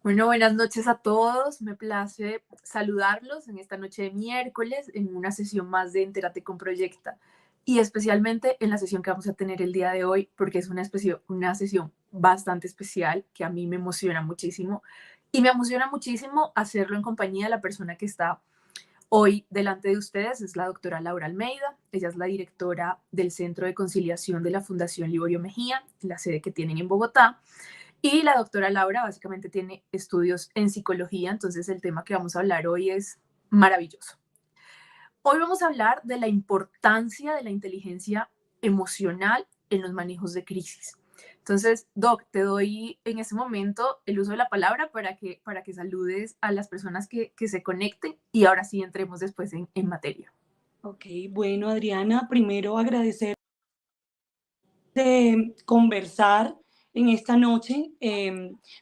Bueno, buenas noches a todos. Me place saludarlos en esta noche de miércoles en una sesión más de Entérate con Proyecta y especialmente en la sesión que vamos a tener el día de hoy porque es una sesión bastante especial que a mí me emociona muchísimo y me emociona muchísimo hacerlo en compañía de la persona que está hoy delante de ustedes. Es la doctora Laura Almeida. Ella es la directora del Centro de Conciliación de la Fundación Liborio Mejía, la sede que tienen en Bogotá. Y la doctora Laura básicamente tiene estudios en psicología, entonces el tema que vamos a hablar hoy es maravilloso. Hoy vamos a hablar de la importancia de la inteligencia emocional en los manejos de crisis. Entonces, Doc, te doy en este momento el uso de la palabra para que saludes a las personas que se conecten y ahora sí entremos después en materia. Ok, bueno, Adriana, primero agradecer de conversar en esta noche.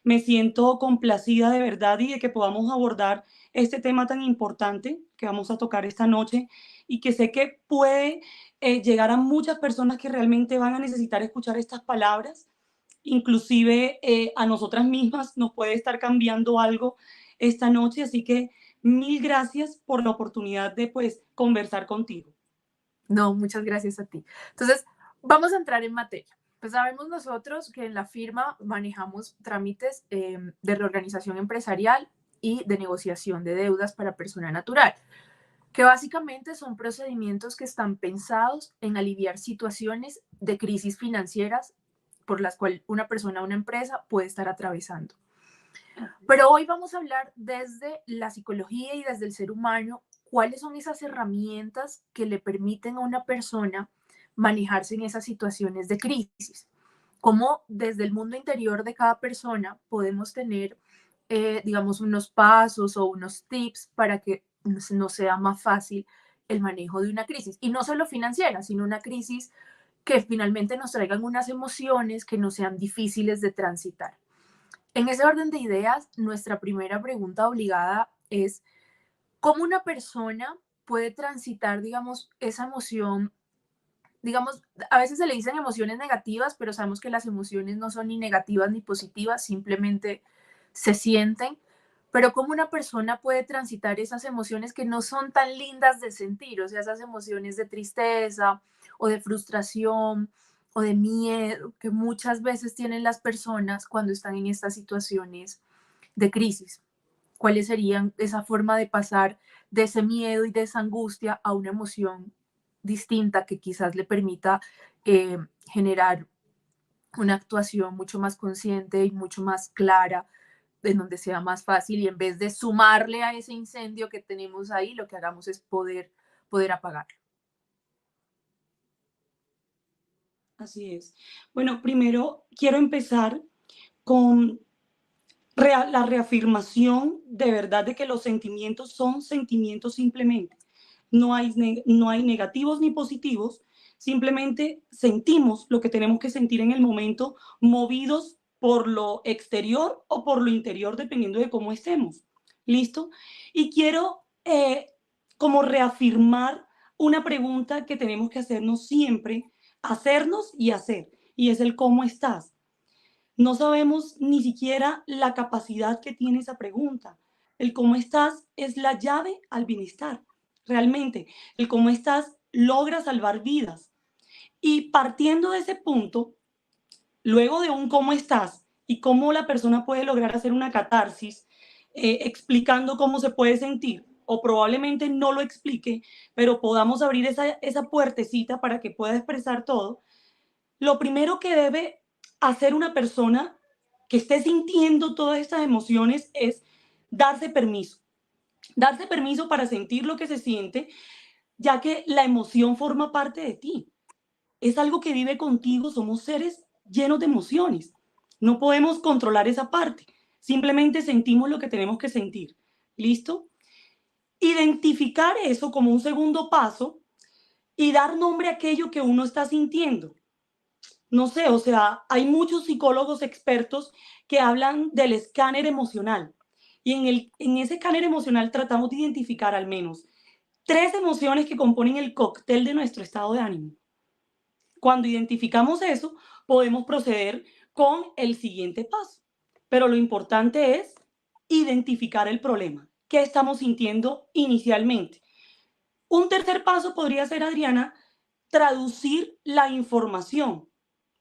Me siento complacida de verdad y de que podamos abordar este tema tan importante que vamos a tocar esta noche y que sé que puede llegar a muchas personas que realmente van a necesitar escuchar estas palabras. Inclusive a nosotras mismas nos puede estar cambiando algo esta noche, así que mil gracias por la oportunidad de pues conversar contigo. No, muchas gracias a ti. Entonces, vamos a entrar en materia. Pues sabemos nosotros que en la firma manejamos trámites de reorganización empresarial y de negociación de deudas para persona natural, que básicamente son procedimientos que están pensados en aliviar situaciones de crisis financieras por las cuales una persona o una empresa puede estar atravesando. Pero hoy vamos a hablar desde la psicología y desde el ser humano, cuáles son esas herramientas que le permiten a una persona manejarse en esas situaciones de crisis. Cómo desde el mundo interior de cada persona podemos tener, digamos, unos pasos o unos tips para que nos sea más fácil el manejo de una crisis. Y no solo financiera, sino una crisis que finalmente nos traigan unas emociones que no sean difíciles de transitar. En ese orden de ideas, nuestra primera pregunta obligada es, ¿cómo una persona puede transitar, digamos, esa emoción? Digamos, a veces se le dicen emociones negativas, pero sabemos que las emociones no son ni negativas ni positivas, simplemente se sienten. Pero ¿cómo una persona puede transitar esas emociones que no son tan lindas de sentir? O sea, esas emociones de tristeza o de frustración o de miedo que muchas veces tienen las personas cuando están en estas situaciones de crisis. ¿Cuáles serían esa forma de pasar de ese miedo y de esa angustia a una emoción distinta que quizás le permita generar una actuación mucho más consciente y mucho más clara, en donde sea más fácil y en vez de sumarle a ese incendio que tenemos ahí, lo que hagamos es poder apagarlo? Así es. Bueno, primero quiero empezar con la reafirmación de verdad de que los sentimientos son sentimientos simplemente. No hay negativos ni positivos, simplemente sentimos lo que tenemos que sentir en el momento, movidos por lo exterior o por lo interior, dependiendo de cómo estemos. ¿Listo? Y quiero como reafirmar una pregunta que tenemos que hacernos siempre, hacernos y hacer, y es el cómo estás. No sabemos ni siquiera la capacidad que tiene esa pregunta. El cómo estás es la llave al bienestar. Realmente, el cómo estás logra salvar vidas. Y partiendo de ese punto, luego de un cómo estás y cómo la persona puede lograr hacer una catarsis, explicando cómo se puede sentir, o probablemente no lo explique, pero podamos abrir esa puertecita para que pueda expresar todo. Lo primero que debe hacer una persona que esté sintiendo todas estas emociones es darse permiso. Darse permiso para sentir lo que se siente, ya que la emoción forma parte de ti. Es algo que vive contigo, somos seres llenos de emociones. No podemos controlar esa parte. Simplemente sentimos lo que tenemos que sentir. ¿Listo? Identificar eso como un segundo paso y dar nombre a aquello que uno está sintiendo. No sé, o sea, hay muchos psicólogos expertos que hablan del escáner emocional. Y en ese escáner emocional tratamos de identificar al menos tres emociones que componen el cóctel de nuestro estado de ánimo. Cuando identificamos eso, podemos proceder con el siguiente paso. Pero lo importante es identificar el problema. ¿Qué estamos sintiendo inicialmente? Un tercer paso podría ser, Adriana, traducir la información.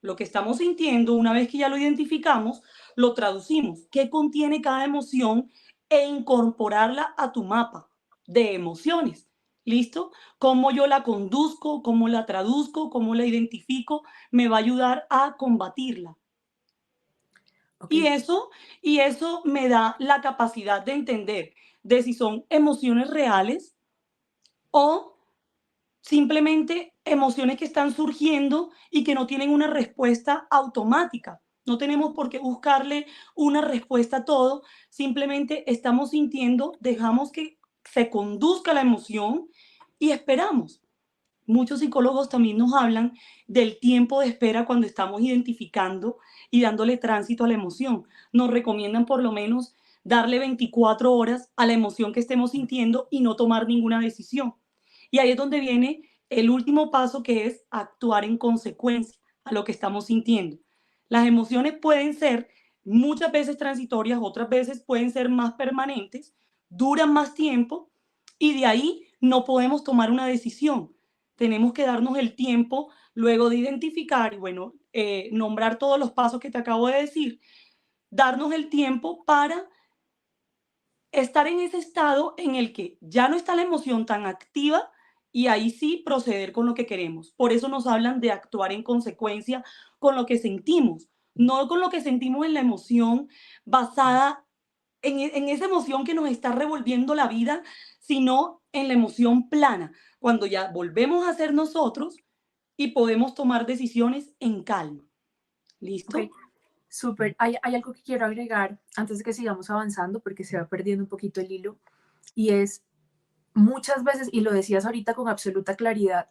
Lo que estamos sintiendo, una vez que ya lo identificamos, lo traducimos. ¿Qué contiene cada emoción? E incorporarla a tu mapa de emociones. ¿Listo? Cómo yo la conduzco, cómo la traduzco, cómo la identifico, me va a ayudar a combatirla. Ok, Y eso, y eso me da la capacidad de entender de si son emociones reales o simplemente emociones que están surgiendo y que no tienen una respuesta automática. No tenemos por qué buscarle una respuesta a todo, simplemente estamos sintiendo, dejamos que se conduzca la emoción y esperamos. Muchos psicólogos también nos hablan del tiempo de espera cuando estamos identificando y dándole tránsito a la emoción. Nos recomiendan por lo menos darle 24 horas a la emoción que estemos sintiendo y no tomar ninguna decisión. Y ahí es donde viene el último paso, que es actuar en consecuencia a lo que estamos sintiendo. Las emociones pueden ser muchas veces transitorias, otras veces pueden ser más permanentes, duran más tiempo y de ahí no podemos tomar una decisión. Tenemos que darnos el tiempo luego de identificar y, bueno, nombrar todos los pasos que te acabo de decir, darnos el tiempo para estar en ese estado en el que ya no está la emoción tan activa y ahí sí proceder con lo que queremos. Por eso nos hablan de actuar en consecuencia con lo que sentimos, no con lo que sentimos en la emoción basada en esa emoción que nos está revolviendo la vida, sino en la emoción plana, cuando ya volvemos a ser nosotros y podemos tomar decisiones en calma. ok, ¿Listo? súper. Hay algo que quiero agregar antes de que sigamos avanzando porque se va perdiendo un poquito el hilo y es muchas veces, y lo decías ahorita con absoluta claridad,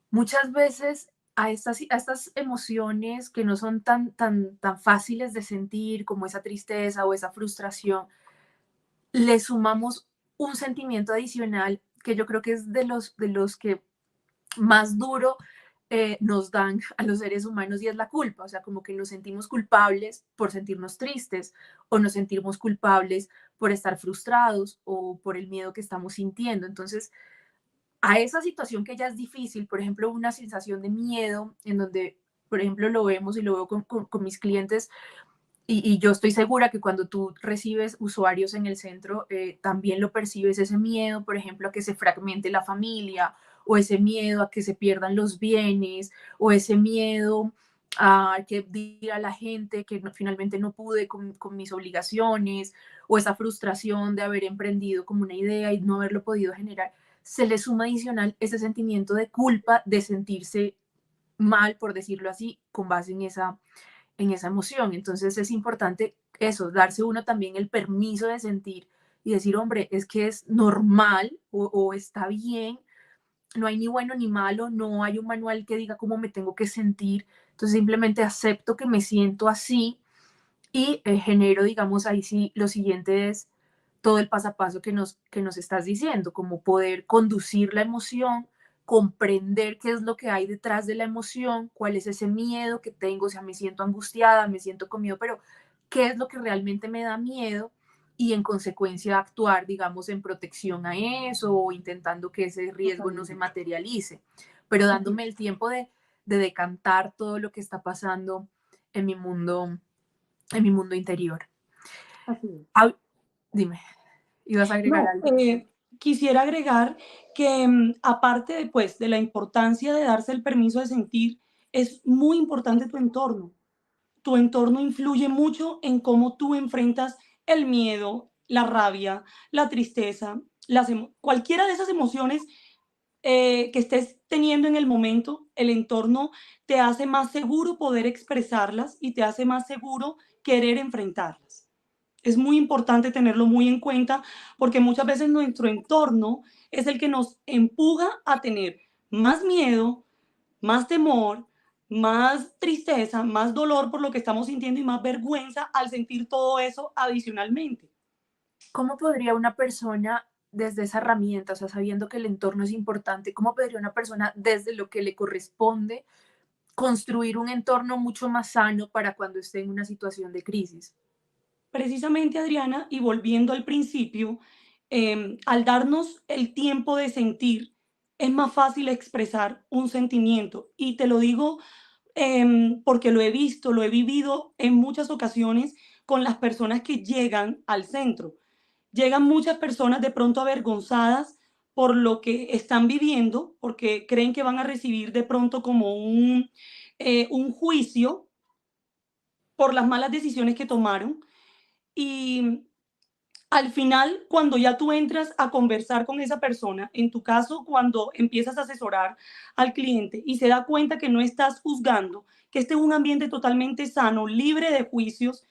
muchas veces a estas emociones que no son tan fáciles de sentir como esa tristeza o esa frustración, le sumamos un sentimiento adicional que yo creo que es de los que más duro nos dan a los seres humanos y es la culpa, o sea, como que nos sentimos culpables por sentirnos tristes o nos sentimos culpables por estar frustrados o por el miedo que estamos sintiendo. Entonces, a esa situación que ya es difícil, por ejemplo, una sensación de miedo en donde, por ejemplo, lo vemos y lo veo con mis clientes y yo estoy segura que cuando tú recibes usuarios en el centro, también lo percibes ese miedo, por ejemplo, a que se fragmente la familia, o ese miedo a que se pierdan los bienes, o ese miedo a que diga la gente que finalmente no pude con mis obligaciones, o esa frustración de haber emprendido como una idea y no haberlo podido generar. Se le suma adicional ese sentimiento de culpa, de sentirse mal, por decirlo así, con base en esa emoción. Entonces es importante eso, darse uno también el permiso de sentir y decir, hombre, es que es normal o está bien, no hay ni bueno ni malo, no hay un manual que diga cómo me tengo que sentir, entonces simplemente acepto que me siento así y genero, digamos, ahí sí, lo siguiente es todo el paso a paso que nos estás diciendo, como poder conducir la emoción, comprender qué es lo que hay detrás de la emoción, cuál es ese miedo que tengo, o sea, me siento angustiada, me siento con miedo, pero qué es lo que realmente me da miedo y en consecuencia actuar, digamos, en protección a eso o intentando que ese riesgo no se Totalmente. materialice, pero Así dándome es. el tiempo de decantar todo lo que está pasando en mi mundo, en mi mundo interior. Así es. Ah, dime, ¿ibas a agregar No, algo? quisiera agregar que aparte de, pues, de la importancia de darse el permiso de sentir, es muy importante tu entorno. Tu entorno influye mucho en cómo tú enfrentas el miedo, la rabia, la tristeza, cualquiera de esas emociones que estés teniendo en el momento. El entorno te hace más seguro poder expresarlas y te hace más seguro querer enfrentarlas. Es muy importante tenerlo muy en cuenta porque muchas veces nuestro entorno es el que nos empuja a tener más miedo, más temor, más tristeza, más dolor por lo que estamos sintiendo y más vergüenza al sentir todo eso adicionalmente. ¿Cómo podría una persona desde esa herramienta, o sea, sabiendo que el entorno es importante, cómo podría una persona desde lo que le corresponde construir un entorno mucho más sano para cuando esté en una situación de crisis? precisamente, Adriana, y volviendo al principio, al darnos el tiempo de sentir, es más fácil expresar un sentimiento. Y te lo digo porque lo he visto, lo he vivido en muchas ocasiones con las personas que llegan al centro. Llegan muchas personas de pronto avergonzadas por lo que están viviendo, porque creen que van a recibir de pronto como un juicio por las malas decisiones que tomaron. Y al final, cuando ya tú entras a conversar con esa persona, en tu caso, cuando empiezas a asesorar al cliente y se da cuenta que no estás juzgando, que este es un ambiente totalmente sano, libre de juicios,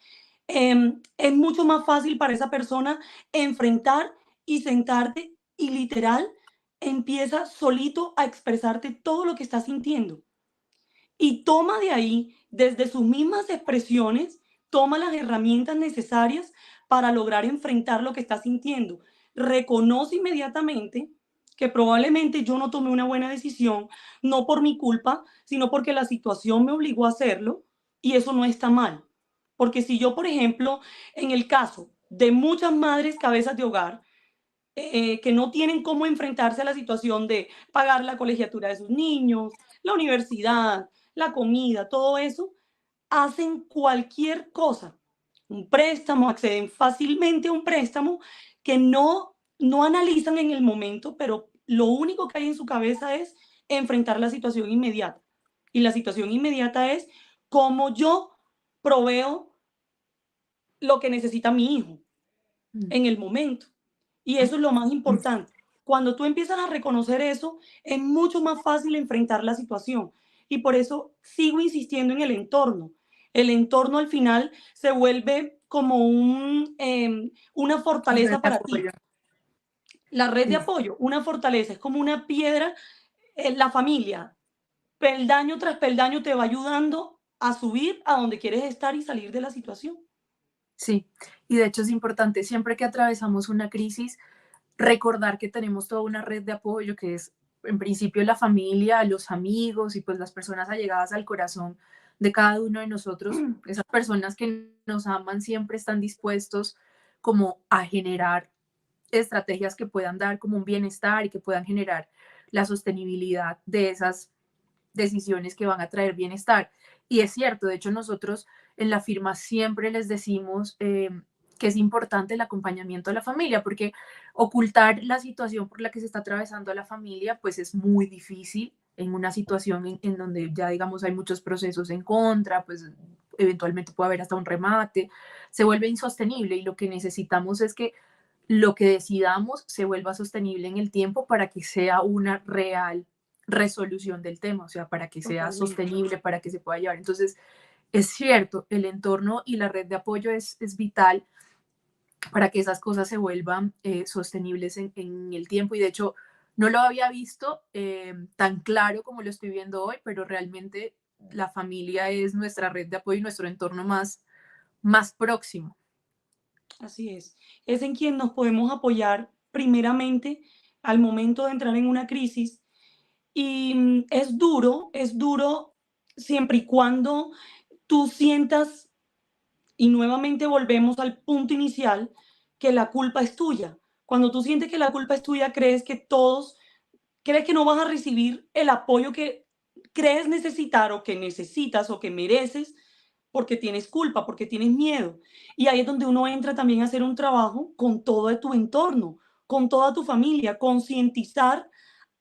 es mucho más fácil para esa persona enfrentar y sentarte y literal empieza solito a expresarte todo lo que está sintiendo. Y toma de ahí, desde sus mismas expresiones, toma las herramientas necesarias para lograr enfrentar lo que está sintiendo. Reconoce inmediatamente que probablemente yo no tomé una buena decisión, no por mi culpa, sino porque la situación me obligó a hacerlo y eso no está mal. Porque si yo, por ejemplo, en el caso de muchas madres cabezas de hogar, que no tienen cómo enfrentarse a la situación de pagar la colegiatura de sus niños, la universidad, la comida, todo eso, hacen cualquier cosa, un préstamo, acceden fácilmente a un préstamo que no analizan en el momento, pero lo único que hay en su cabeza es enfrentar la situación inmediata. Y la situación inmediata es cómo yo proveo lo que necesita mi hijo Mm. en el momento. Y eso es lo más importante. Cuando tú empiezas a reconocer eso, es mucho más fácil enfrentar la situación. Y por eso sigo insistiendo en el entorno. El entorno al final se vuelve como una Red fortaleza de para ti. apoyo. La red de Sí, apoyo, una fortaleza, es como una piedra. La familia, peldaño tras peldaño, te va ayudando a subir a donde quieres estar y salir de la situación. sí. Y de hecho es importante, siempre que atravesamos una crisis, recordar que tenemos toda una red de apoyo que es en principio la familia, los amigos y pues las personas allegadas al corazón de cada uno de nosotros. Esas personas que nos aman siempre están dispuestos como a generar estrategias que puedan dar como un bienestar y que puedan generar la sostenibilidad de esas decisiones que van a traer bienestar. Y es cierto, de hecho nosotros en la firma siempre les decimos que es importante el acompañamiento de la familia, porque ocultar la situación por la que se está atravesando la familia, pues es muy difícil en una situación en donde ya digamos hay muchos procesos en contra, pues eventualmente puede haber hasta un remate, se vuelve insostenible y lo que necesitamos es que lo que decidamos se vuelva sostenible en el tiempo para que sea una real resolución del tema, o sea, para que sea Totalmente. sostenible, para que se pueda llevar. Entonces, es cierto, el entorno y la red de apoyo es vital para que esas cosas se vuelvan sostenibles en el tiempo y de hecho no lo había visto tan claro como lo estoy viendo hoy, pero realmente la familia es nuestra red de apoyo y nuestro entorno más próximo. Así es. Es en quien nos podemos apoyar primeramente al momento de entrar en una crisis. Y es duro siempre y cuando tú sientas, y nuevamente volvemos al punto inicial, que la culpa es tuya. Cuando tú sientes que la culpa es tuya, crees que no vas a recibir el apoyo que crees necesitar o que necesitas o que mereces porque tienes culpa, porque tienes miedo. Y ahí es donde uno entra también a hacer un trabajo con todo tu entorno, con toda tu familia, concientizar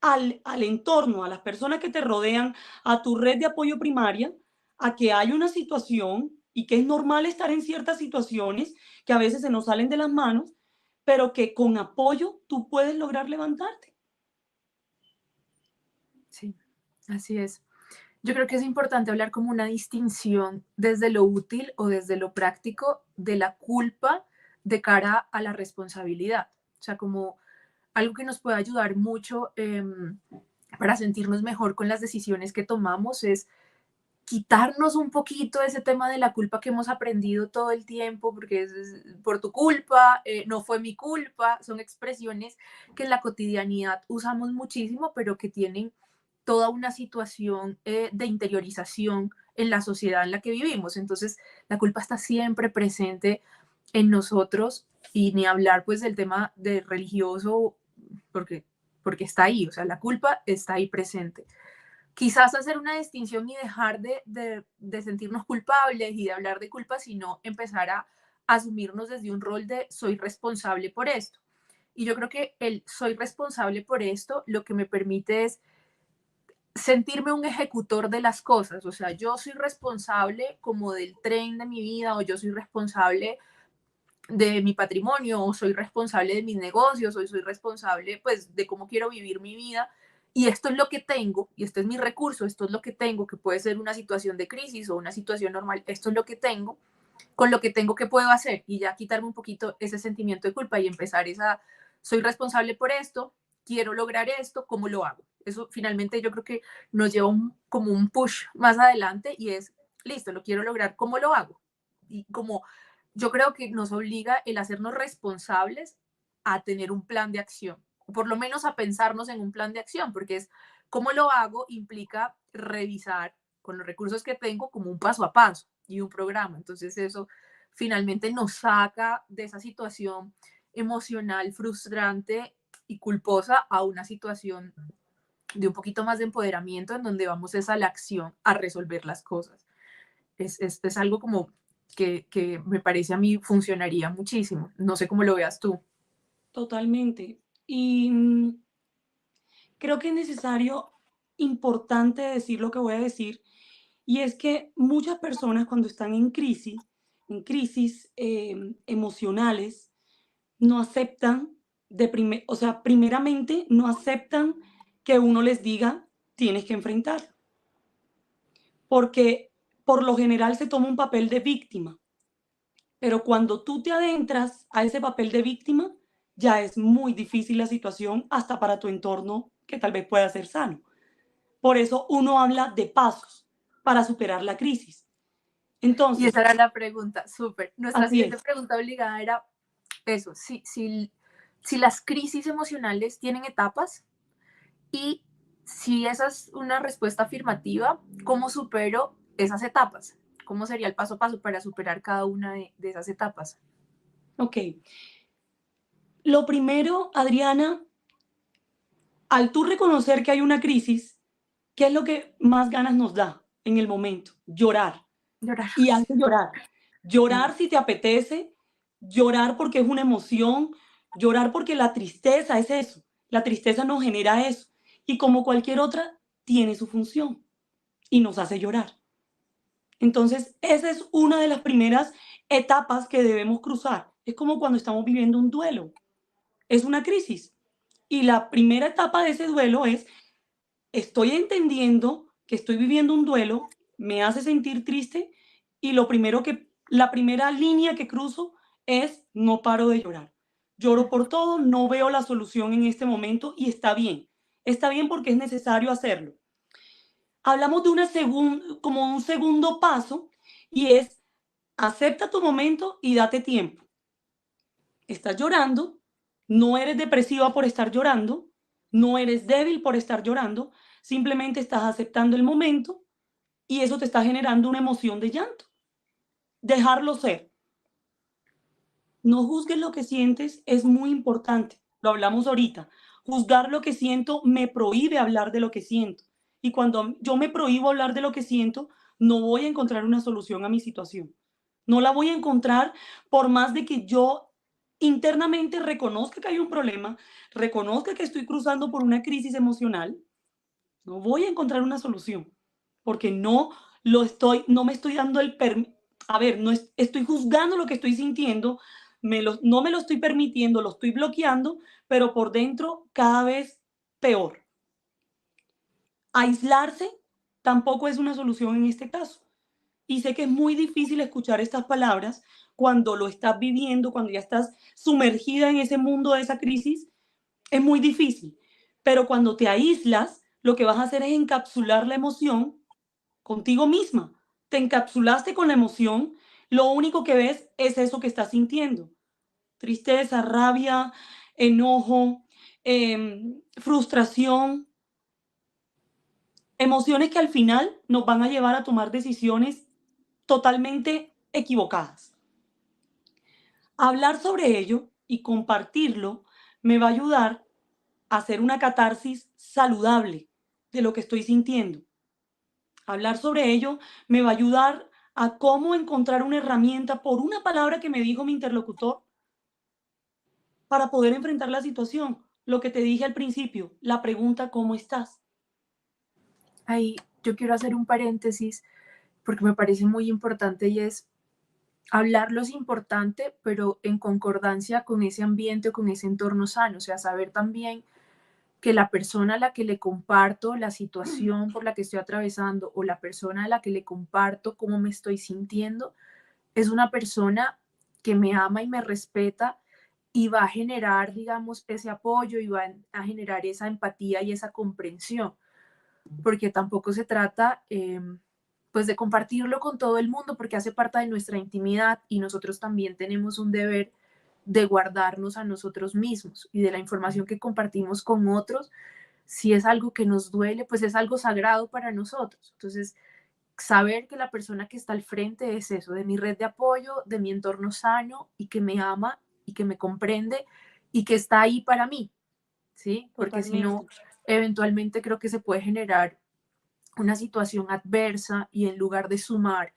al entorno, a las personas que te rodean, a tu red de apoyo primaria, a que hay una situación y que es normal estar en ciertas situaciones que a veces se nos salen de las manos, pero que con apoyo tú puedes lograr levantarte. Sí, así es. Yo creo que es importante hablar como una distinción desde lo útil o desde lo práctico de la culpa de cara a la responsabilidad. O sea, como algo que nos puede ayudar mucho para sentirnos mejor con las decisiones que tomamos es quitarnos un poquito ese tema de la culpa que hemos aprendido todo el tiempo, porque es por tu culpa, no fue mi culpa, son expresiones que en la cotidianidad usamos muchísimo, pero que tienen toda una situación de interiorización en la sociedad en la que vivimos. Entonces, la culpa está siempre presente en nosotros, y ni hablar pues del tema de religioso, porque, porque está ahí, o sea, la culpa está ahí presente. Quizás hacer una distinción y dejar de sentirnos culpables y de hablar de culpa, sino empezar a asumirnos desde un rol de soy responsable por esto. Y yo creo que el soy responsable por esto lo que me permite es sentirme un ejecutor de las cosas. O sea, yo soy responsable como del tren de mi vida, o yo soy responsable de mi patrimonio, o soy responsable de mis negocios, o soy responsable pues de cómo quiero vivir mi vida. Y esto es lo que tengo, y este es mi recurso, esto es lo que tengo, que puede ser una situación de crisis o una situación normal, esto es lo que tengo, con lo que tengo, ¿qué puedo hacer? Y ya quitarme un poquito ese sentimiento de culpa y empezar esa, soy responsable por esto, quiero lograr esto, ¿cómo lo hago? Eso finalmente yo creo que nos lleva como un push más adelante y es, listo, lo quiero lograr, ¿cómo lo hago? Y como yo creo que nos obliga el hacernos responsables a tener un plan de acción, o por lo menos a pensarnos en un plan de acción, porque es cómo lo hago implica revisar con los recursos que tengo como un paso a paso y un programa. Entonces eso finalmente nos saca de esa situación emocional frustrante y culposa a una situación de un poquito más de empoderamiento en donde vamos es a la acción, a resolver las cosas. Es algo como que me parece a mí funcionaría muchísimo. No sé cómo lo veas tú. Totalmente. Y creo que es necesario, importante decir lo que voy a decir, y es que muchas personas cuando están en crisis emocionales, no aceptan o sea, primeramente no aceptan que uno les diga tienes que enfrentar, porque por lo general se toma un papel de víctima, pero cuando tú te adentras a ese papel de víctima, ya es muy difícil la situación hasta para tu entorno que tal vez pueda ser sano. Por eso uno habla de pasos para superar la crisis. Y esa Entonces, era la pregunta, súper. Nuestra así siguiente es. pregunta obligada era eso, si las crisis emocionales tienen etapas y si esa es una respuesta afirmativa, ¿cómo supero esas etapas? ¿Cómo sería el paso a paso para superar cada una de esas etapas? Ok. Lo primero, Adriana, al tú reconocer que hay una crisis, ¿qué es lo que más ganas nos da en el momento? Llorar. Llorar. Y hay que llorar. Llorar si te apetece, llorar porque es una emoción, llorar porque la tristeza es eso. La tristeza nos genera eso. Y como cualquier otra, tiene su función y nos hace llorar. Entonces, esa es una de las primeras etapas que debemos cruzar. Es como cuando estamos viviendo un duelo. Es una crisis. Y la primera etapa de ese duelo es, estoy entendiendo que estoy viviendo un duelo, me hace sentir triste y la primera línea que cruzo es no paro de llorar. Lloro por todo, no veo la solución en este momento y está bien. Está bien porque es necesario hacerlo. Hablamos de como un segundo paso y es acepta tu momento y date tiempo. Estás llorando, no eres depresiva por estar llorando, no eres débil por estar llorando, simplemente estás aceptando el momento y eso te está generando una emoción de llanto. Dejarlo ser. No juzgues lo que sientes, es muy importante. Lo hablamos ahorita. Juzgar lo que siento me prohíbe hablar de lo que siento. Y cuando yo me prohíbo hablar de lo que siento, no voy a encontrar una solución a mi situación. No la voy a encontrar por más de que yo internamente reconozca que hay un problema, reconozca que estoy cruzando por una crisis emocional, no voy a encontrar una solución porque no me estoy dando el permiso. A ver, no estoy juzgando lo que estoy sintiendo, no me lo estoy permitiendo, lo estoy bloqueando, pero por dentro cada vez peor. Aislarse tampoco es una solución en este caso. Y sé que es muy difícil escuchar estas palabras cuando lo estás viviendo, cuando ya estás sumergida en ese mundo de esa crisis, es muy difícil. Pero cuando te aíslas, lo que vas a hacer es encapsular la emoción contigo misma. Te encapsulaste con la emoción, lo único que ves es eso que estás sintiendo. Tristeza, rabia, enojo, frustración, emociones que al final nos van a llevar a tomar decisiones totalmente equivocadas. Hablar sobre ello y compartirlo me va a ayudar a hacer una catarsis saludable de lo que estoy sintiendo. Hablar sobre ello me va a ayudar a cómo encontrar una herramienta por una palabra que me dijo mi interlocutor para poder enfrentar la situación. Lo que te dije al principio, la pregunta ¿cómo estás? Ahí yo quiero hacer un paréntesis porque me parece muy importante y es hablarlo es importante, pero en concordancia con ese ambiente o con ese entorno sano, o sea, saber también que la persona a la que le comparto la situación por la que estoy atravesando o la persona a la que le comparto cómo me estoy sintiendo es una persona que me ama y me respeta y va a generar, digamos, ese apoyo y va a generar esa empatía y esa comprensión, porque tampoco se trata, pues, de compartirlo con todo el mundo, porque hace parte de nuestra intimidad y nosotros también tenemos un deber de guardarnos a nosotros mismos y de la información que compartimos con otros. Si es algo que nos duele, pues es algo sagrado para nosotros. Entonces, saber que la persona que está al frente es eso, de mi red de apoyo, de mi entorno sano y que me ama y que me comprende y que está ahí para mí, ¿sí? Porque si no, Totalmente. eventualmente creo que se puede generar una situación adversa y en lugar de sumar,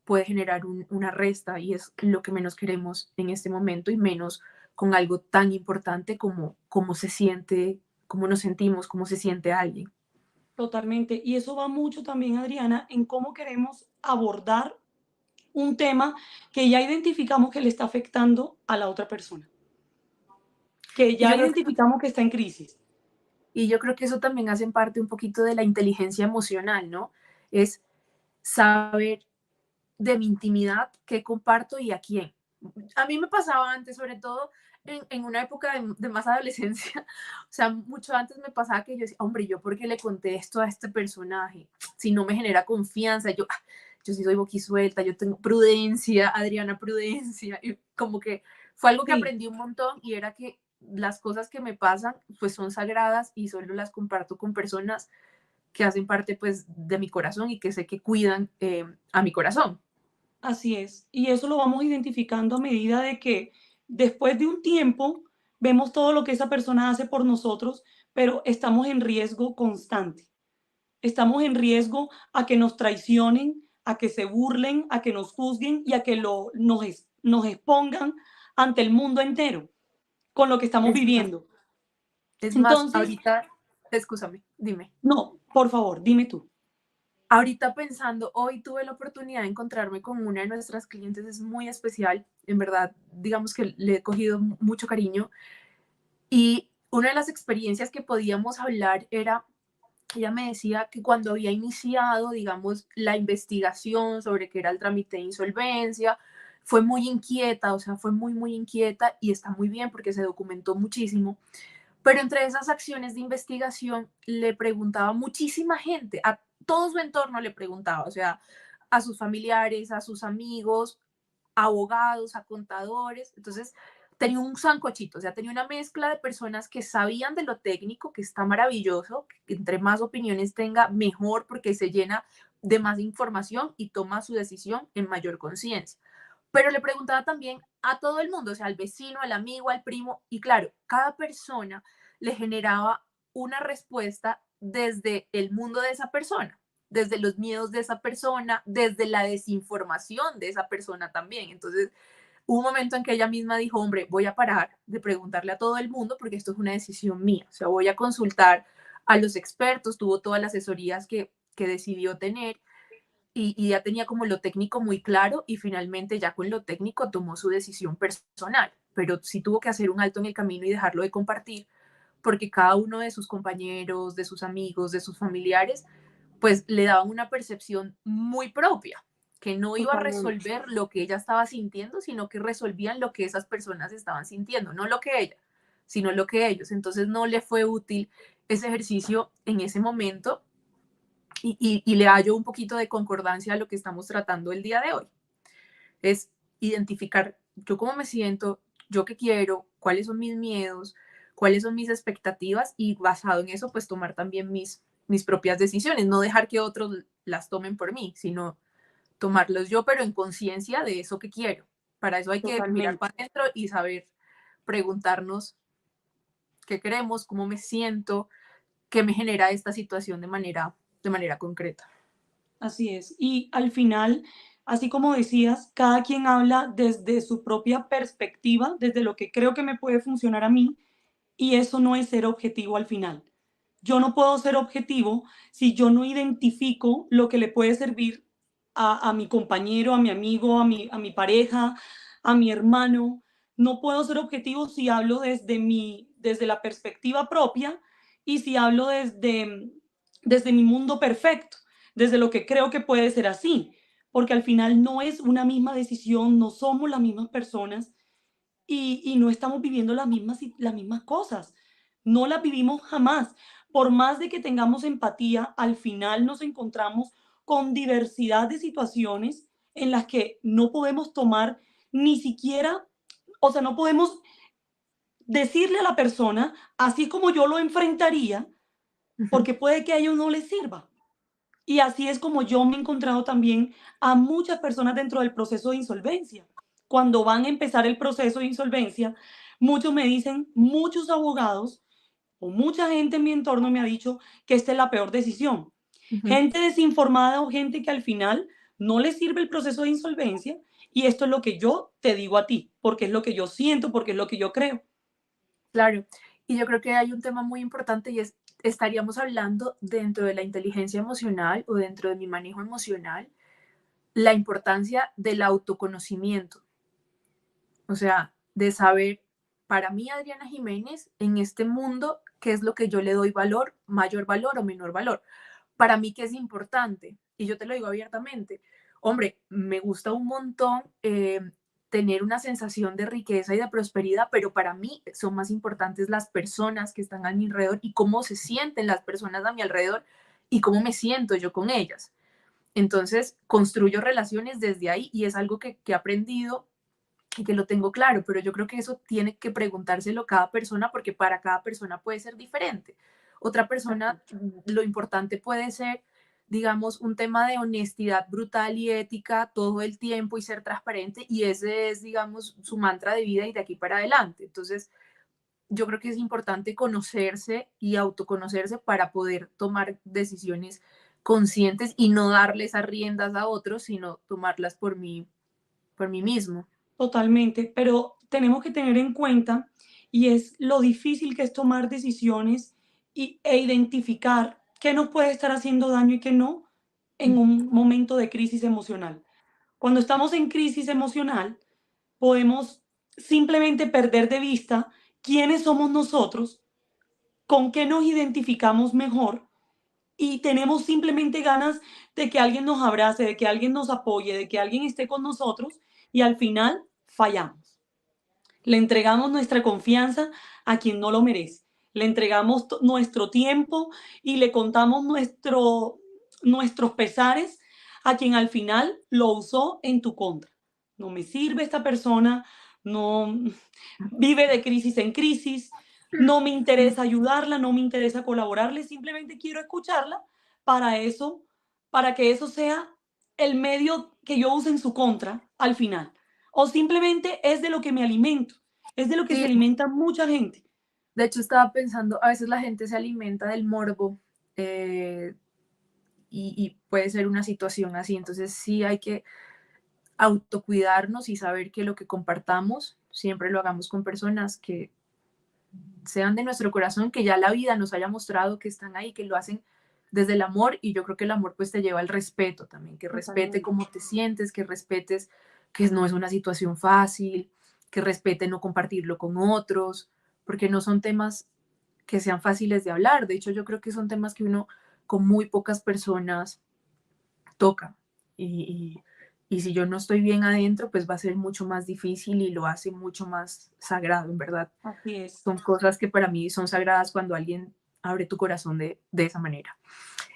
puede generar una resta y es lo que menos queremos en este momento y menos con algo tan importante como cómo se siente, cómo nos sentimos, cómo se siente alguien. Totalmente. Y eso va mucho también, Adriana, en cómo queremos abordar un tema que ya identificamos que le está afectando a la otra persona, que Y ya yo creo que identificamos que está en crisis. Y yo creo que eso también hace parte un poquito de la inteligencia emocional, ¿no? Es saber de mi intimidad qué comparto y a quién. A mí me pasaba antes, sobre todo en una época de más adolescencia, o sea, mucho antes me pasaba que yo decía, hombre, ¿yo por qué le conté esto a este personaje? Si no me genera confianza, yo sí soy boquisuelta, yo tengo prudencia, Adriana, prudencia, y como que fue algo que Sí, aprendí un montón y era que las cosas que me pasan pues son sagradas y solo las comparto con personas que hacen parte pues de mi corazón y que sé que cuidan a mi corazón. así es. Y eso lo vamos identificando a medida de que después de un tiempo vemos todo lo que esa persona hace por nosotros, pero estamos en riesgo constante. Estamos en riesgo a que nos traicionen, a que se burlen, a que nos juzguen y a que nos expongan ante el mundo entero con lo que estamos Es más, viviendo. es más, Entonces, ahorita, escúchame, dime. no, por favor, dime tú. Ahorita pensando, hoy tuve la oportunidad de encontrarme con una de nuestras clientes, es muy especial, en verdad, digamos que le he cogido mucho cariño y una de las experiencias que podíamos hablar era, ella me decía que cuando había iniciado, digamos, la investigación sobre qué era el trámite de insolvencia, fue muy inquieta, o sea, fue muy, muy inquieta y está muy bien porque se documentó muchísimo. Pero entre esas acciones de investigación le preguntaba a muchísima gente, a todo su entorno le preguntaba, o sea, a sus familiares, a sus amigos, a abogados, a contadores. Entonces, tenía un sancochito, o sea, tenía una mezcla de personas que sabían de lo técnico, que está maravilloso, que entre más opiniones tenga, mejor porque se llena de más información y toma su decisión en mayor conciencia. Pero le preguntaba también a todo el mundo, o sea, al vecino, al amigo, al primo, y claro, cada persona le generaba una respuesta desde el mundo de esa persona, desde los miedos de esa persona, desde la desinformación de esa persona también. Entonces, hubo un momento en que ella misma dijo, hombre, voy a parar de preguntarle a todo el mundo porque esto es una decisión mía, o sea, voy a consultar a los expertos, tuvo todas las asesorías que decidió tener y ya tenía como lo técnico muy claro y finalmente ya con lo técnico tomó su decisión personal, pero sí tuvo que hacer un alto en el camino y dejarlo de compartir porque cada uno de sus compañeros, de sus amigos, de sus familiares, pues le daban una percepción muy propia, que no iba a Totalmente. resolver lo que ella estaba sintiendo, sino que resolvían lo que esas personas estaban sintiendo, no lo que ella, sino lo que ellos. Entonces no le fue útil ese ejercicio en ese momento y le hallo un poquito de concordancia a lo que estamos tratando el día de hoy. Es identificar yo cómo me siento, yo qué quiero, cuáles son mis miedos, cuáles son mis expectativas y basado en eso, pues tomar también mis propias decisiones, no dejar que otros las tomen por mí, sino tomarlos yo, pero en conciencia de eso que quiero, Para eso hay que mirar Totalmente. para adentro y saber preguntarnos qué queremos, cómo me siento, qué me genera esta situación de manera concreta. Así es. Y al final, así como decías, cada quien habla desde su propia perspectiva, desde lo que creo que me puede funcionar a mí, y eso no es ser objetivo al final. Yo no puedo ser objetivo si yo no identifico lo que le puede servir a mi compañero, a mi amigo, a mi pareja, a mi hermano. No puedo ser objetivo si hablo desde la perspectiva propia y si hablo desde mi mundo perfecto, desde lo que creo que puede ser así, porque al final no es una misma decisión, no somos las mismas personas y no estamos viviendo las mismas cosas. No las vivimos jamás. Por más de que tengamos empatía, al final nos encontramos con diversidad de situaciones en las que no podemos tomar ni siquiera, o sea, no podemos decirle a la persona así como yo lo enfrentaría, Ujú. porque puede que a ellos no les sirva. Y así es como yo me he encontrado también a muchas personas dentro del proceso de insolvencia. Cuando van a empezar el proceso de insolvencia, muchos me dicen, muchos abogados o mucha gente en mi entorno me ha dicho que esta es la peor decisión. Ujú. Gente desinformada o gente que al final no le sirve el proceso de insolvencia y esto es lo que yo te digo a ti, porque es lo que yo siento, porque es lo que yo creo. Claro. Y yo creo que hay un tema muy importante y es, estaríamos hablando dentro de la inteligencia emocional o dentro de mi manejo emocional, la importancia del autoconocimiento. O sea, de saber, para mí, Adriana Jiménez, en este mundo, qué es lo que yo le doy valor, mayor valor o menor valor. Para mí, qué es importante. Y yo te lo digo abiertamente. Hombre, me gusta un montón tener una sensación de riqueza y de prosperidad, pero para mí son más importantes las personas que están a mi alrededor y cómo se sienten las personas a mi alrededor y cómo me siento yo con ellas. Entonces, construyo relaciones desde ahí y es algo que he aprendido y que lo tengo claro, pero yo creo que eso tiene que preguntárselo cada persona porque para cada persona puede ser diferente. Otra persona, lo importante puede ser, digamos, un tema de honestidad brutal y ética todo el tiempo y ser transparente y ese es, digamos, su mantra de vida y de aquí para adelante. Entonces, yo creo que es importante conocerse y autoconocerse para poder tomar decisiones conscientes y no darle esas riendas a otros, sino tomarlas por mí mismo. Totalmente, pero tenemos que tener en cuenta, y es lo difícil que es tomar decisiones e identificar qué nos puede estar haciendo daño y qué no en un momento de crisis emocional. Cuando estamos en crisis emocional, podemos simplemente perder de vista quiénes somos nosotros, con qué nos identificamos mejor y tenemos simplemente ganas de que alguien nos abrace, de que alguien nos apoye, de que alguien esté con nosotros y al final fallamos. Le entregamos nuestra confianza a quien no lo merece. Le entregamos nuestro tiempo y le contamos nuestros pesares a quien al final lo usó en tu contra. No me sirve esta persona, no vive de crisis en crisis, no me interesa ayudarla, no me interesa colaborarle, simplemente quiero escucharla para eso, para que eso sea el medio que yo use en su contra al final. O simplemente es de lo que me alimento, es de lo que se Sí, alimenta mucha gente. de hecho estaba pensando, a veces la gente se alimenta del morbo eh, y puede ser una situación así, entonces sí hay que autocuidarnos y saber que lo que compartamos siempre lo hagamos con personas que sean de nuestro corazón, que ya la vida nos haya mostrado que están ahí, que lo hacen desde el amor y yo creo que el amor pues te lleva al respeto también, que respete Totalmente. cómo te sientes, que respetes que no es una situación fácil, que respete no compartirlo con otros, porque no son temas que sean fáciles de hablar. De hecho, yo creo que son temas que uno con muy pocas personas toca. Y si yo no estoy bien adentro, pues va a ser mucho más difícil y lo hace mucho más sagrado, en verdad. Así es, Son cosas que para mí son sagradas cuando alguien abre tu corazón de esa manera.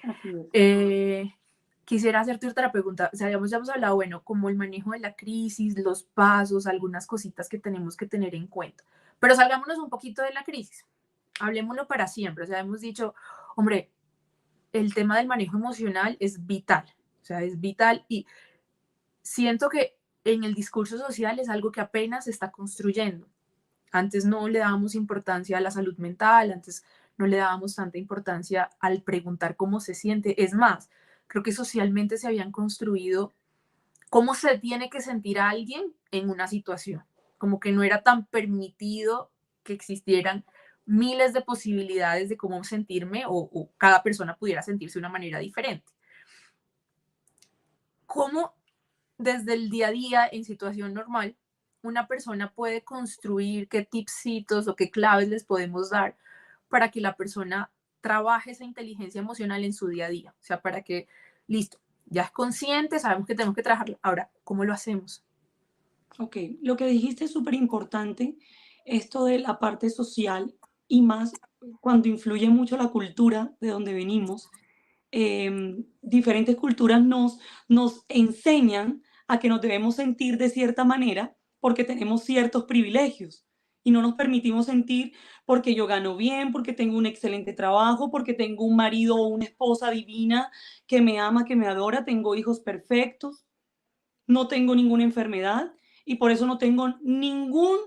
así es. Eh, Quisiera hacerte otra pregunta. O sea, ya hemos hablado, bueno, como el manejo de la crisis, los pasos, algunas cositas que tenemos que tener en cuenta. Pero salgámonos un poquito de la crisis. Hablemoslo para siempre. O sea, hemos dicho, hombre, el tema del manejo emocional es vital. O sea, es vital y siento que en el discurso social es algo que apenas se está construyendo. Antes no le dábamos importancia a la salud mental, antes no le dábamos tanta importancia al preguntar cómo se siente. Es más, creo que socialmente se habían construido cómo se tiene que sentir a alguien en una situación. Como que no era tan permitido que existieran miles de posibilidades de cómo sentirme o cada persona pudiera sentirse de una manera diferente. ¿Cómo desde el día a día en situación normal una persona puede construir qué tipsitos o qué claves les podemos dar para que la persona trabaje esa inteligencia emocional en su día a día? O sea, para que, listo, ya es consciente, sabemos que tenemos que trabajarlo. Ahora, ¿cómo lo hacemos? Ok, lo que dijiste es súper importante, esto de la parte social y más cuando influye mucho la cultura de donde venimos. Diferentes culturas nos enseñan a que nos debemos sentir de cierta manera porque tenemos ciertos privilegios y no nos permitimos sentir porque yo gano bien, porque tengo un excelente trabajo, porque tengo un marido o una esposa divina que me ama, que me adora, tengo hijos perfectos, no tengo ninguna enfermedad y por eso no tengo ningún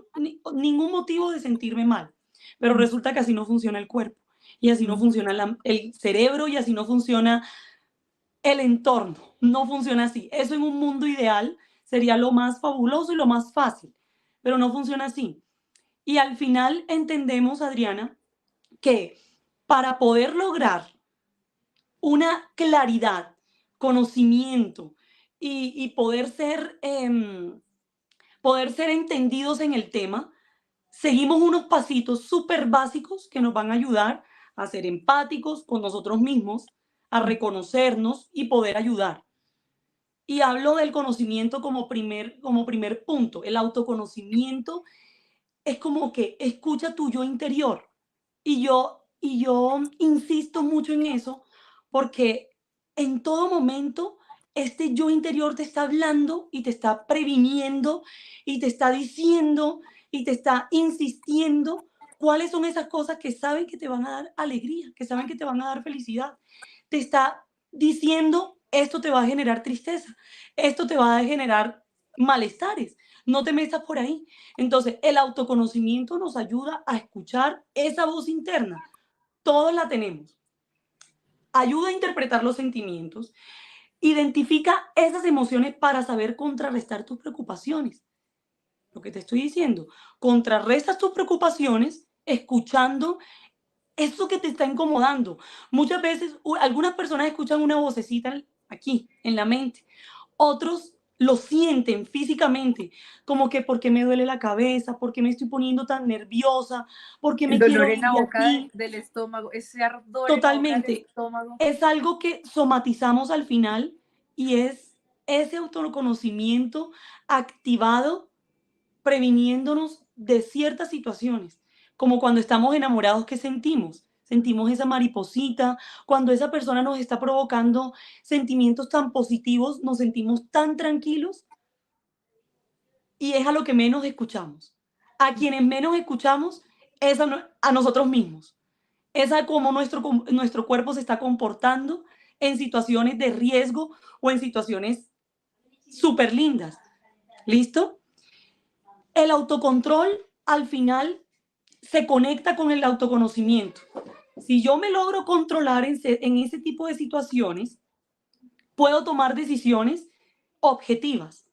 motivo de sentirme mal. Pero resulta que así no funciona el cuerpo y así no funciona el cerebro y así no funciona el entorno. No funciona así. Eso en un mundo ideal sería lo más fabuloso y lo más fácil, pero no funciona así. Y al final entendemos, Adriana, que para poder lograr una claridad, conocimiento y poder ser entendidos en el tema, seguimos unos pasitos súper básicos que nos van a ayudar a ser empáticos con nosotros mismos, a reconocernos y poder ayudar. Y hablo del conocimiento como primer punto. El autoconocimiento es como que escucha tu yo interior. Y yo insisto mucho en eso porque en todo momento este yo interior te está hablando y te está previniendo y te está diciendo y te está insistiendo cuáles son esas cosas que saben que te van a dar alegría, que saben que te van a dar felicidad. Te está diciendo, esto te va a generar tristeza, esto te va a generar malestares, no te metas por ahí. Entonces, el autoconocimiento nos ayuda a escuchar esa voz interna. Todos la tenemos. Ayuda a interpretar los sentimientos. Identifica esas emociones para saber contrarrestar tus preocupaciones. Lo que te estoy diciendo, contrarrestas tus preocupaciones escuchando eso que te está incomodando. Muchas veces, algunas personas escuchan una vocecita aquí, en la mente. Otros lo sienten físicamente, como que porque me duele la cabeza, porque me estoy poniendo tan nerviosa, porque El me quiero dolor en ir la de boca aquí. del estómago, ese ardor en la boca del Totalmente. estómago. Es algo que somatizamos al final y es ese autoconocimiento activado previniéndonos de ciertas situaciones, como cuando estamos enamorados, ¿qué sentimos? Sentimos esa mariposita, cuando esa persona nos está provocando sentimientos tan positivos, nos sentimos tan tranquilos y es a lo que menos escuchamos. A quienes menos escuchamos es a nosotros mismos. Es a cómo nuestro cuerpo se está comportando en situaciones de riesgo o en situaciones súper lindas. ¿Listo? El autocontrol al final se conecta con el autoconocimiento. Si yo me logro controlar en ese tipo de situaciones, puedo tomar decisiones objetivas.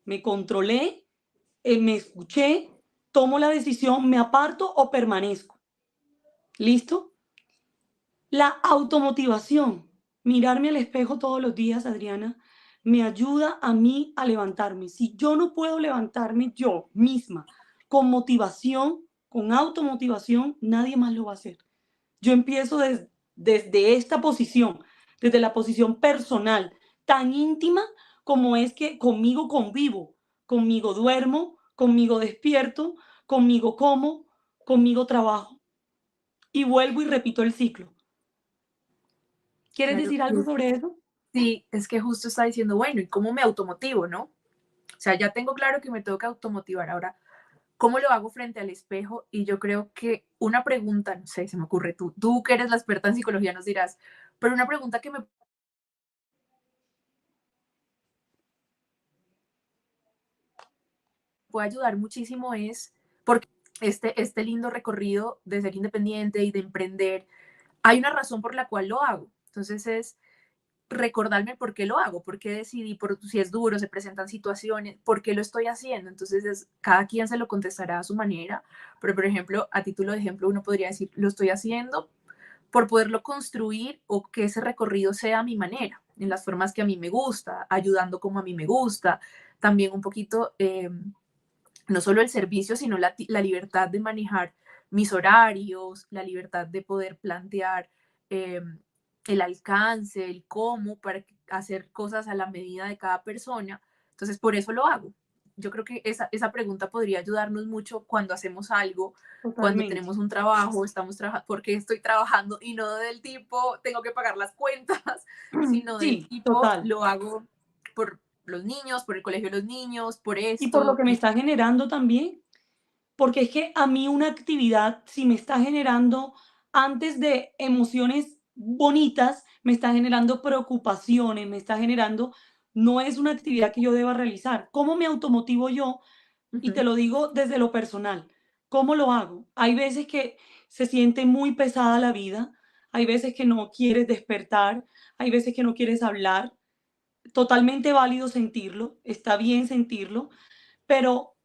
Me controlé, me escuché, tomo la decisión, me aparto o permanezco. ¿Listo? La automotivación, mirarme al espejo todos los días, Adriana, me ayuda a mí a levantarme. Si yo no puedo levantarme yo misma con motivación, con automotivación, nadie más lo va a hacer. Yo empiezo desde esta posición, desde la posición personal, tan íntima como es que conmigo convivo, conmigo duermo, conmigo despierto, conmigo como, conmigo trabajo. Y vuelvo y repito el ciclo. ¿Quieres Claro, decir algo sobre eso? sí, es que justo está diciendo, bueno, ¿y cómo me automotivo, no? O sea, ya tengo claro que me tengo que automotivar. Ahora, ¿cómo lo hago frente al espejo? Y yo creo que una pregunta, no sé, se me ocurre tú que eres la experta en psicología nos dirás, pero una pregunta que me puede ayudar muchísimo es porque este lindo recorrido de ser independiente y de emprender, hay una razón por la cual lo hago. Entonces es recordarme por qué lo hago, por qué decidí, por si es duro, se presentan situaciones, por qué lo estoy haciendo. Entonces, cada quien se lo contestará a su manera, pero por ejemplo, a título de ejemplo, uno podría decir, lo estoy haciendo por poderlo construir o que ese recorrido sea a mi manera, en las formas que a mí me gusta, ayudando como a mí me gusta, también un poquito, no solo el servicio, sino la libertad de manejar mis horarios, la libertad de poder plantear eh, el alcance, el cómo, para hacer cosas a la medida de cada persona. Entonces, por eso lo hago. Yo creo que esa pregunta podría ayudarnos mucho cuando hacemos algo, cuando Totalmente. tenemos un trabajo, estamos trabajando, porque estoy trabajando y no del tipo, tengo que pagar las cuentas, sino del Sí, tipo, total. lo hago por los niños, por el colegio de los niños, por Y por lo esto. que me está generando también, porque es que a mí una actividad, si me está generando, antes de emociones bonitas, me está generando preocupaciones, me está generando, no es una actividad que yo deba realizar. ¿Cómo me automotivo yo? Y te Ujú, lo digo desde lo personal. ¿Cómo lo hago? Hay veces que se siente muy pesada la vida, hay veces que no quieres despertar, hay veces que no quieres hablar. Totalmente válido sentirlo, está bien sentirlo, pero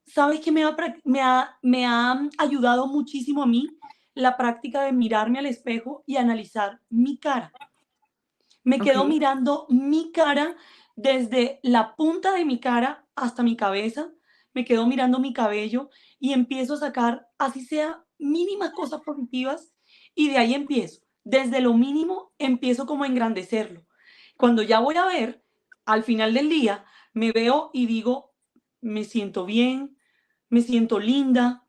¿sabes qué me ha ayudado muchísimo a mí? La práctica de mirarme al espejo y analizar mi cara. Me ok, quedo mirando mi cara desde la punta de mi cara hasta mi cabeza, me quedo mirando mi cabello y empiezo a sacar, así sea, mínimas cosas positivas y de ahí empiezo. Desde lo mínimo empiezo como a engrandecerlo. Cuando ya voy a ver, al final del día, me veo y digo, me siento bien, me siento linda,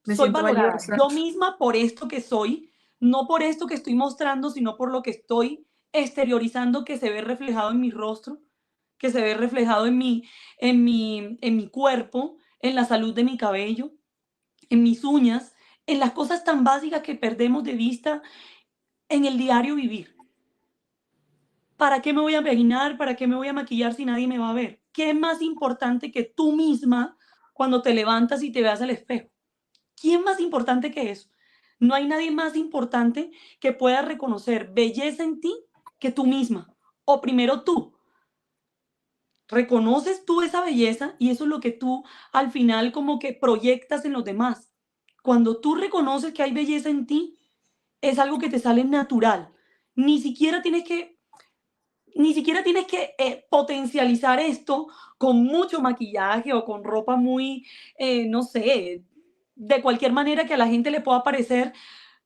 me soy siento valorada valiosa. yo misma por esto que soy, no por esto que estoy mostrando, sino por lo que estoy exteriorizando que se ve reflejado en mi rostro, que se ve reflejado en mi cuerpo, en la salud de mi cabello, en mis uñas, en las cosas tan básicas que perdemos de vista en el diario vivir. ¿Para qué me voy a peinar? ¿Para qué me voy a maquillar si nadie me va a ver? ¿Qué es más importante que tú misma cuando te levantas y te veas al espejo? ¿Quién más importante que eso? No hay nadie más importante que pueda reconocer belleza en ti que tú misma. O primero tú. Reconoces tú esa belleza y eso es lo que tú al final como que proyectas en los demás. Cuando tú reconoces que hay belleza en ti, es algo que te sale natural. Ni siquiera tienes que, ni siquiera tienes que potencializar esto con mucho maquillaje o con ropa muy, no sé, de cualquier manera que a la gente le pueda parecer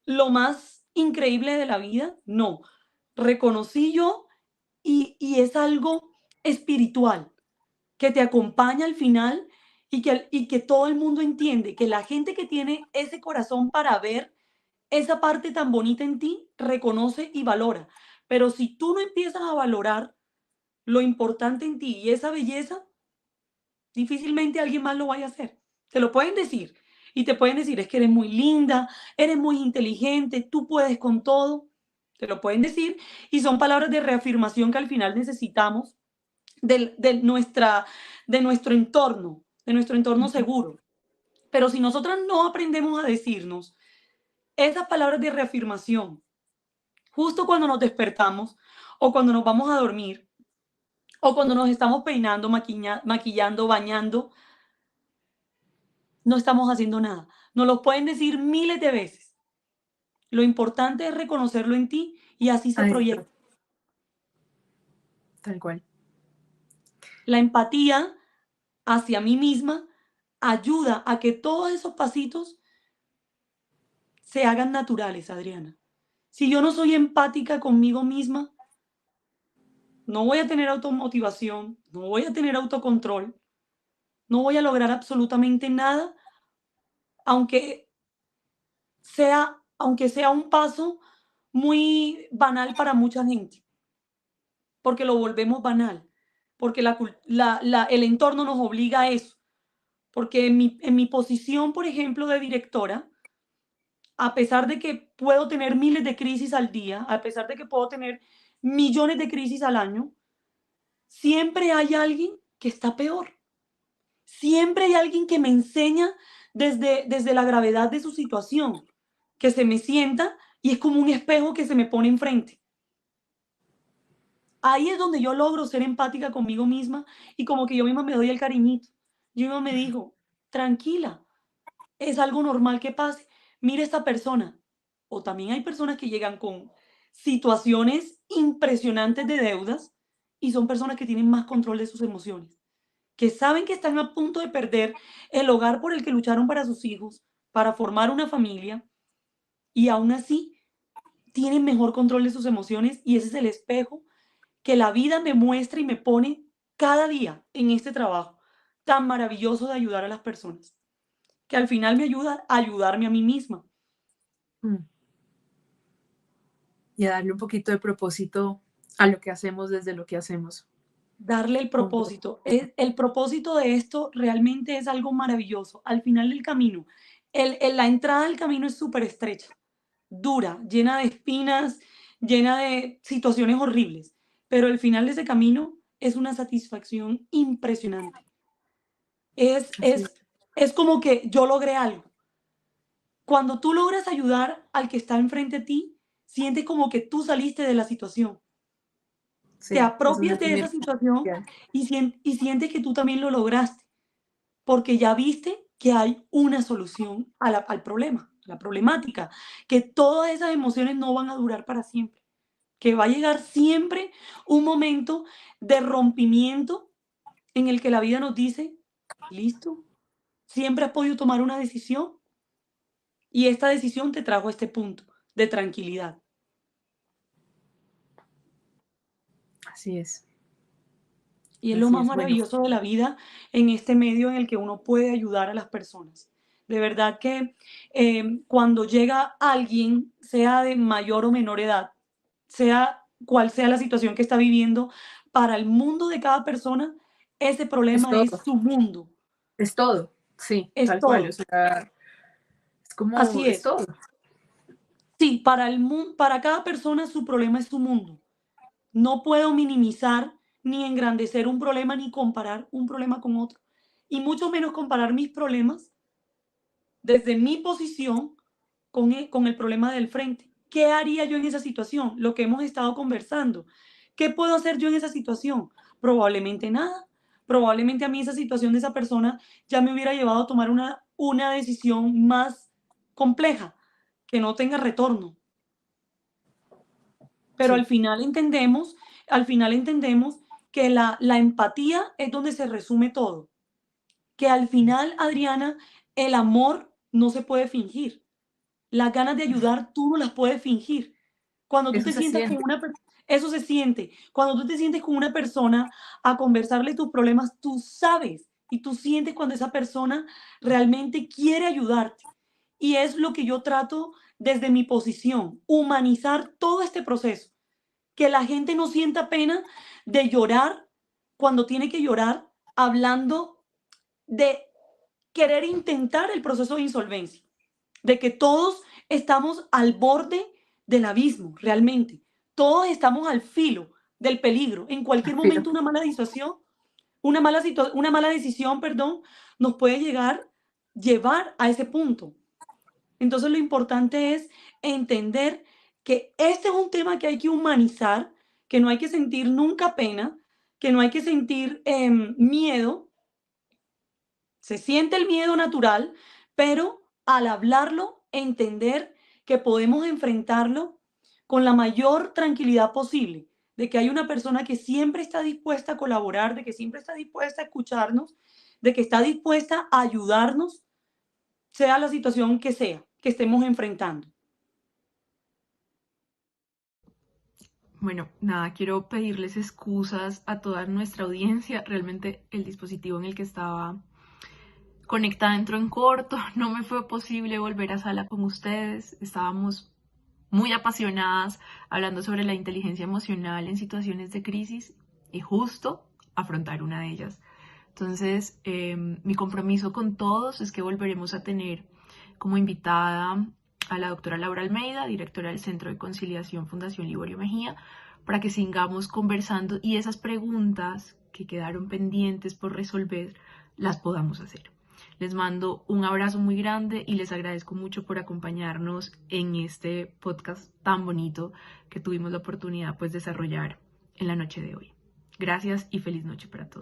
lo más increíble de la vida. No, reconocí yo y es algo espiritual que te acompaña al final y que todo el mundo entiende que la gente que tiene ese corazón para ver esa parte tan bonita en ti, reconoce y valora. Pero si tú no empiezas a valorar lo importante en ti y esa belleza, difícilmente alguien más lo vaya a hacer. Te lo pueden decir. Y te pueden decir, es que eres muy linda, eres muy inteligente, tú puedes con todo. Te lo pueden decir. Y son palabras de reafirmación que al final necesitamos del- de, nuestra, de nuestro entorno Ujú, seguro. Pero si nosotras no aprendemos a decirnos esas palabras de reafirmación, justo cuando nos despertamos o cuando nos vamos a dormir o cuando nos estamos peinando, maquillando, bañando, no estamos haciendo nada. Nos lo pueden decir miles de veces. Lo importante es reconocerlo en ti y así se ahí está, proyecta. tal cual. La empatía hacia mí misma ayuda a que todos esos pasitos se hagan naturales, Adriana. Si yo no soy empática conmigo misma, no voy a tener automotivación, no voy a tener autocontrol, no voy a lograr absolutamente nada, aunque aunque sea un paso muy banal para mucha gente, porque lo volvemos banal, porque el entorno nos obliga a eso. Porque en mi posición, por ejemplo, de directora, a pesar de que puedo tener miles de crisis al día, a pesar de que puedo tener millones de crisis al año, siempre hay alguien que está peor. Siempre hay alguien que me enseña desde la gravedad de su situación, que se me sienta y es como un espejo que se me pone enfrente. Ahí es donde yo logro ser empática conmigo misma y como que yo misma me doy el cariñito. Yo misma me digo, tranquila, es algo normal que pase. Mira esta persona. O también hay personas que llegan con situaciones impresionantes de deudas y son personas que tienen más control de sus emociones, que saben que están a punto de perder el hogar por el que lucharon para sus hijos, para formar una familia, y aún así tienen mejor control de sus emociones y ese es el espejo que la vida me muestra y me pone cada día en este trabajo tan maravilloso de ayudar a las personas, que al final me ayuda a ayudarme a mí misma. Mm. Y a darle un poquito de propósito a lo que hacemos desde lo que hacemos. Darle el Con propósito. El propósito de esto realmente es algo maravilloso. Al final del camino, la entrada al camino es súper estrecha, dura, llena de espinas, llena de situaciones horribles, pero el final de ese camino es una satisfacción impresionante. Es, Así es. es, es como que yo logré algo. Cuando tú logras ayudar al que está enfrente de ti, sientes como que tú saliste de la situación. Te Sí, es un apropias de esa sentimiento situación especial. y sientes que tú también lo lograste, porque ya viste que hay una solución al problema, a la problemática, que todas esas emociones no van a durar para siempre, que va a llegar siempre un momento de rompimiento en el que la vida nos dice, listo, siempre has podido tomar una decisión y esta decisión te trajo a este punto de tranquilidad. Así es. Y es lo Así más es. Bueno, maravilloso de la vida en este medio en el que uno puede ayudar a las personas. De verdad que cuando llega alguien, sea de mayor o menor edad, sea cual sea la situación que está viviendo, para el mundo de cada persona, ese es problema es todo. su mundo, Es todo. Sí, es tal cual. O todo. sea, es como, Así es es. todo. Sí, para cada persona su problema es su mundo. No puedo minimizar ni engrandecer un problema ni comparar un problema con otro. Y mucho menos comparar mis problemas desde mi posición con el problema del frente. ¿Qué haría yo en esa situación? Lo que hemos estado conversando. ¿Qué puedo hacer yo en esa situación? Probablemente nada. Probablemente a mí esa situación de esa persona ya me hubiera llevado a tomar una decisión más compleja, que no tenga retorno. Pero Sí, al final entendemos que la empatía es donde se resume todo. Que al final, Adriana, el amor no se puede fingir. Las ganas de ayudar tú no las puedes fingir. Cuando tú eso te se sientas con siente. eso se siente. Cuando tú te sientes con una persona a conversarle tus problemas, tú sabes y tú sientes cuando esa persona realmente quiere ayudarte. Y es lo que yo trato desde mi posición, humanizar todo este proceso, que la gente no sienta pena de llorar cuando tiene que llorar, hablando de querer intentar el proceso de insolvencia, de que todos estamos al borde del abismo, realmente. Todos estamos al filo del peligro. En cualquier Filo. momento una mala decisión, una mala decisión, perdón, nos puede llevar a ese punto. Entonces lo importante es entender que este es un tema que hay que humanizar, que no hay que sentir nunca pena, que no hay que sentir miedo. Se siente el miedo natural, pero al hablarlo, entender que podemos enfrentarlo con la mayor tranquilidad posible, de que hay una persona que siempre está dispuesta a colaborar, de que siempre está dispuesta a escucharnos, de que está dispuesta a ayudarnos, sea la situación que sea que estemos enfrentando. Bueno, nada, quiero pedirles excusas a toda nuestra audiencia. Realmente el dispositivo en el que estaba conectada entró en corto, no me fue posible volver a sala con ustedes. Estábamos muy apasionadas hablando sobre la inteligencia emocional en situaciones de crisis y justo afrontar una de ellas. Entonces, mi compromiso con todos es que volveremos a tener como invitada a la doctora Laura Almeida, directora del Centro de Conciliación Fundación Liborio Mejía, para que sigamos conversando y esas preguntas que quedaron pendientes por resolver las podamos hacer. Les mando un abrazo muy grande y les agradezco mucho por acompañarnos en este podcast tan bonito que tuvimos la oportunidad pues desarrollar en la noche de hoy. Gracias y feliz noche para todos.